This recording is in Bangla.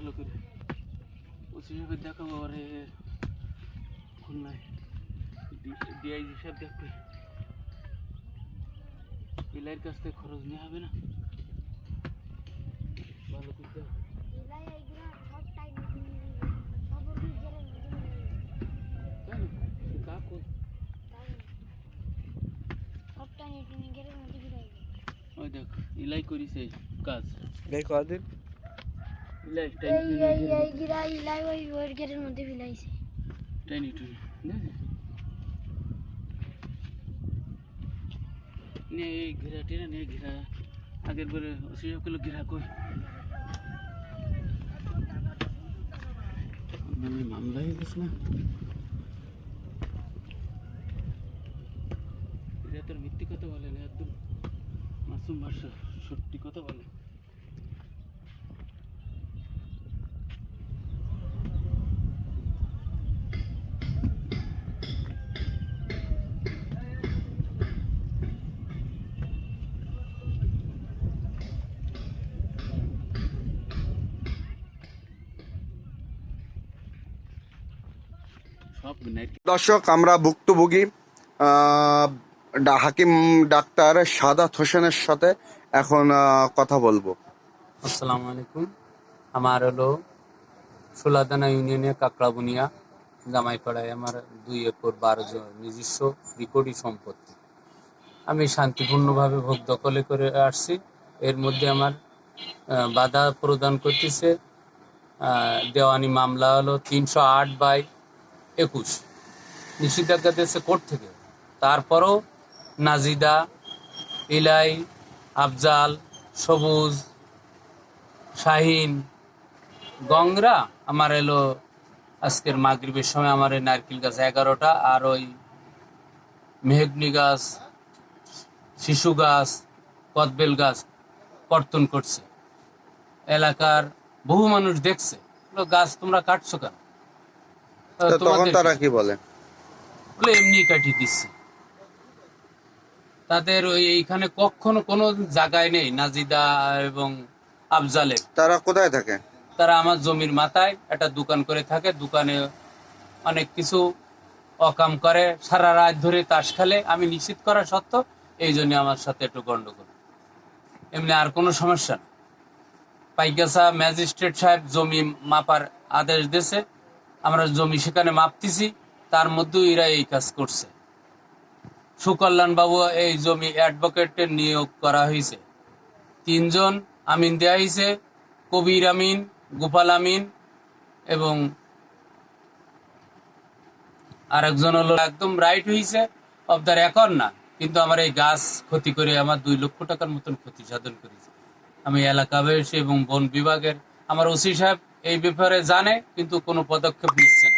ভালো করে ওসি সাহেবের দেখাবো আরে খুলনায় ডিআইজি সাহেব দেখবে এলাইয়ের কাছ থেকে খরচ নেওয়া হবে না ভালো করতে হবে ওই দেখ ইলাই করিছে কাজ এই কদিন ইলাই মধ্যে ফিলাইছে টাইনি টুনি নে এই ঘেরা টেনে নে ঘেরা আগের বারে ওসব গুলো ঘেরা কই মানে মামলা হয়ে গেছে না এটা তোর মিথ্যে কথা বলে না একদম মাসুম ভাষা সত্যি কথা বলে সব দর্শক, আমরা ভুক্তভোগী হাকিম ডাক্তার সাদাত হোসেনের সাথে এখন কথা বলবো। আসসালামু আলাইকুম। আমার হলো সোলাদানা ইউনিয়নের কাকড়াবুনিয়া জামাইপাড়ায় আমার 2 একর 12 নিজস্ব রেকর্ডি সম্পত্তি। আমি শান্তিপূর্ণভাবে ভোগ দখলে করে আসছি। এর মধ্যে আমার বাধা প্রদান করতেছে দেওয়ানি মামলা হলো 308/21 নিষেধাজ্ঞা দিয়েছে কোর্ট থেকে। তারপরও নাজিদা, ইলাই, আফজাল, সবুজ, শাহিন, গংরা আমার এলো আজকের মাগরিবের সময় আমার এই নারকেল গাছ 11টা আর ওই মেহগনি গাছ, শিশু গাছ, কদবেল গাছ কর্তন করছে। এলাকার বহু মানুষ দেখছে গাছ তোমরা কাটছো কেন, তখন তারা কি বলে? এমনি কাটিয়ে দিচ্ছে। তাদের ওই এইখানে কখনো কোনো জায়গায় নেই নাজিদা এবং আফজালের। তারা কোথায় থাকে? তারা আমার জমির মাথায় একটা দোকান করে থাকে, দোকানে অনেক কিছু অকাম করে, সারা রাত ধরে তাস খেলে। আমি নিশ্চিত করা সত্ত্বেও এই জন্য আমার সাথে একটু গন্ডগোল, এমনি আর কোনো সমস্যা না। পাইকাসা ম্যাজিস্ট্রেট সাহেব জমি মাপার আদেশ দিয়েছে, আমরা জমি সেখানে মাপতেছি, তার মধ্যেও এরা এই কাজ করছে। সুকল্যাণ বাবু এই জমি অ্যাডভোকেটের নিয়োগ করা হয়েছে, 3 জন আমিন দেওয়া হয়েছে, কবির আমিন, গোপাল আমিন এবং আরেকজন হলো একদম রাইট হয়েছে অফ দ্য রেকর্ড না, কিন্তু আমার এই গাছ ক্ষতি করে আমার 2 লক্ষ টাকার মতন ক্ষতি সাধন করেছে। আমি এলাকাবাসী এবং বন বিভাগের আমার ওসি সাহেব এই ব্যাপারে জানে, কিন্তু কোনো পদক্ষেপ নিচ্ছে না।